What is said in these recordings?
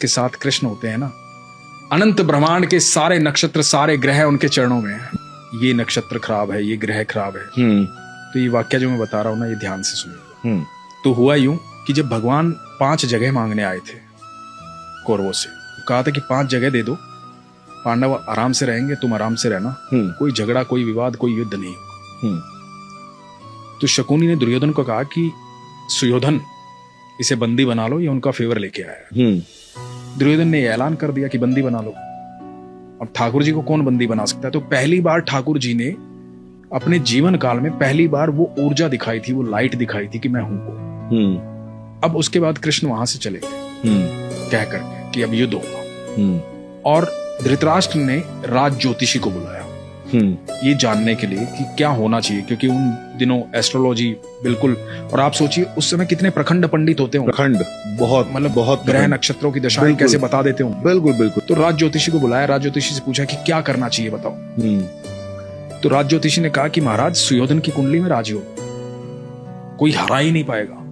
के साथ कृष्ण होते हैं ना, अनंत ब्रह्मांड के सारे नक्षत्र सारे ग्रह उनके चरणों में हैं। ये नक्षत्र खराब है, ये ग्रह खराब है। तो ये वाक्य जो मैं बता रहा हूँ ना, ये ध्यान से सुनिए। तो हुआ यूं कि जब भगवान 5 जगह मांगने आए थे कौरवों से, कहा था कि 5 जगह दे दो, पांडव आराम से रहेंगे, तुम आराम से रहना, कोई झगड़ा कोई विवाद कोई युद्ध नहीं। तो शकुनी ने दुर्योधन को कहा कि सुयोधन इसे बंदी बना लो, ये उनका फेवर लेके आया। दुर्योधन ने ऐलान कर दिया कि बंदी बना लो। अब ठाकुर जी को कौन बंदी बना सकता है? तो पहली बार ठाकुर जी ने अपने जीवन काल में पहली बार वो ऊर्जा दिखाई थी, वो लाइट दिखाई थी कि मैं हूं को। अब उसके बाद कृष्ण वहां से चले गए कह करके कि अब युद्ध होगा। और धृतराष्ट्र ने राज ज्योतिषी को बुलाया ये जानने के लिए कि क्या होना चाहिए, क्योंकि उन दिनों एस्ट्रोलॉजी बिल्कुल, और आप सोचिए उस समय कितने प्रखंड पंडित होते हों, प्रखंड बहुत, मतलब बहुत ग्रह नक्षत्रों की दशाएं कैसे बता देते हों। बिल्कुल बिल्कुल। तो राज ज्योतिषी को बुलाया, राज ज्योतिषी से पूछा कि क्या करना चाहिए बताओ। तो राज ज्योतिषी ने कहा कि महाराज सुयोधन की कुंडली में राजयोग, कोई हरा ही नहीं पाएगा,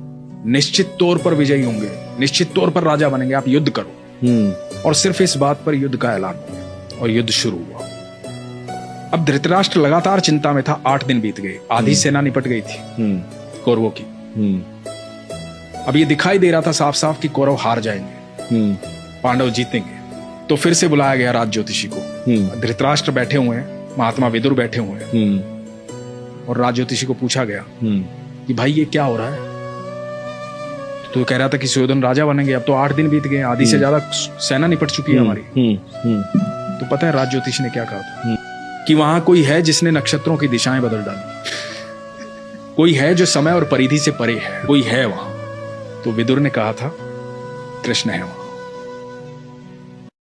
निश्चित तौर पर विजयी होंगे, निश्चित तौर पर राजा बनेंगे, आप युद्ध करो। और सिर्फ इस बात पर युद्ध का ऐलान हुआ और युद्ध शुरू हुआ। अब धृतराष्ट्र लगातार चिंता में था। 8 दिन बीत गए, आधी सेना निपट गई थी कौरवों की। अब ये दिखाई दे रहा था साफ साफ कि कौरव हार जाएंगे, पांडव जीतेंगे। तो फिर से बुलाया गया राज ज्योतिषी को। धृतराष्ट्र बैठे हुए हैं, महात्मा विदुर बैठे हुए हैं, और राज ज्योतिषी को पूछा गया कि भाई ये क्या हो रहा है? तो कह रहा था कि सुयोधन राजा बनेंगे। अब तो 8 दिन बीत गए, आधी से ज्यादा सेना निपट चुकी है हमारी। तो पता है राज ज्योतिषी ने क्या कहा था? कि वहां कोई है जिसने नक्षत्रों की दिशाएं बदल डाली, कोई है जो समय और परिधि से परे है, कोई है वहां। तो विदुर ने कहा था कृष्ण है वहां।